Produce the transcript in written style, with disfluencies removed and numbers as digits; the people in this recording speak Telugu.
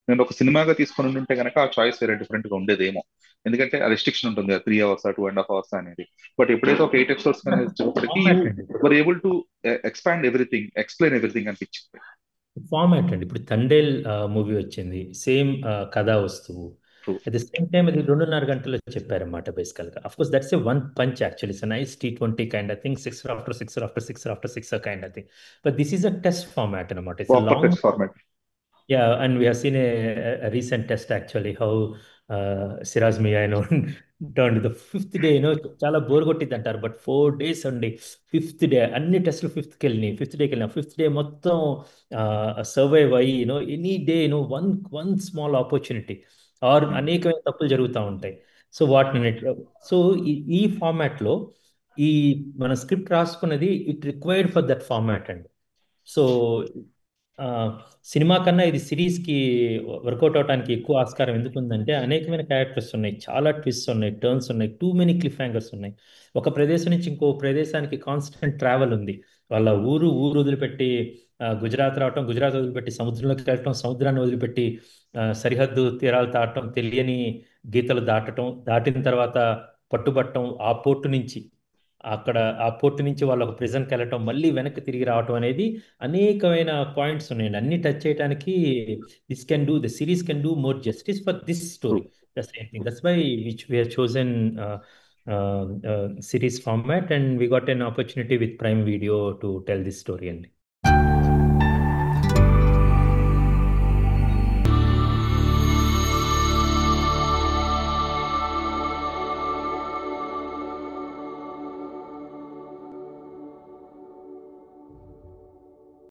నేను ఒక సినిమాగా తీసుకొని ఉంటే కనుక ఆ చాయిస్ వేరే డిఫరెంట్ గా ఉండేదేమో. ఎందుకంటే ఆ రెస్ట్రిక్షన్ ఉంటుంది కదా, 3 అవర్స్ 2.5 అవర్స్ అనేది. బట్ ఎప్పుడైతే ఒక 8 ఎపిసోడ్స్ కానీ వచ్చేటప్పటికి యూ ఫార్మాట్ అండి. Were able to expand everything, explain everything అనిపించింది. ఫార్మాట్ అండి. ఇప్పుడు తండేల్ మూవీ వచ్చింది, సేమ్ కథా వస్తువు. True. At the same time అది 2.5 గంటల్లో చెప్పారన్నమాట బేసికల్గా. Of course that's a one punch actually. It's nice T20 kind of thing, six after six after six after six kind of thing. But this is a test format అనమాట. It's proper long. Text format. Yeah, and we have seen a recent test actually how Siraj Miya, turned the fifth day, చాలా బోర్ కొట్టింది అంటారు, బట్ 4 days అండి. ఫిఫ్త్ డే అన్ని టెస్టులు ఫిఫ్త్ డే మొత్తం సర్వైవ్ అయ్యి, any day one one small opportunity or అనేకమైన తప్పులు జరుగుతూ ఉంటాయి. సో వాటిని, సో ఈ ఫార్మాట్లో ఈ మన స్క్రిప్ట్ రాసుకున్నది it required for that format అండి. సో ఆ, సినిమా కన్నా ఇది సిరీస్కి వర్కౌట్ అవడానికి ఎక్కువ ఆస్కారం ఎందుకు ఉందంటే, అనేకమైన క్యారెక్టర్స్ ఉన్నాయి, చాలా ట్విస్ట్ ఉన్నాయి, టర్న్స్ ఉన్నాయి, టూ మెనీ క్లిఫ్ హ్యాంగర్స్ ఉన్నాయి. ఒక ప్రదేశం నుంచి ఇంకో ప్రదేశానికి కాన్స్టెంట్ ట్రావెల్ ఉంది. వాళ్ళ ఊరు వదిలిపెట్టి గుజరాత్ రావటం, గుజరాత్ వదిలిపెట్టి సముద్రంలోకి వెళ్ళటం, సముద్రాన్ని వదిలిపెట్టి సరిహద్దు తీరాలు దాటడం, తెలియని గీతలు దాటటం, దాటిన తర్వాత పట్టుబట్టం, ఆ పోర్టు నుంచి అక్కడ ఆ పోర్టు నుంచి వాళ్ళు ఒక ప్రిజన్కి వెళ్ళటం, మళ్ళీ వెనక్కి తిరిగి రావటం అనేది అనేకమైన పాయింట్స్ ఉన్నాయండి. అన్ని టచ్ చేయడానికి the series can do more justice for this true. Story. The same thing that's why which we have chosen series format, and we got an opportunity with Prime Video to tell this story అండి.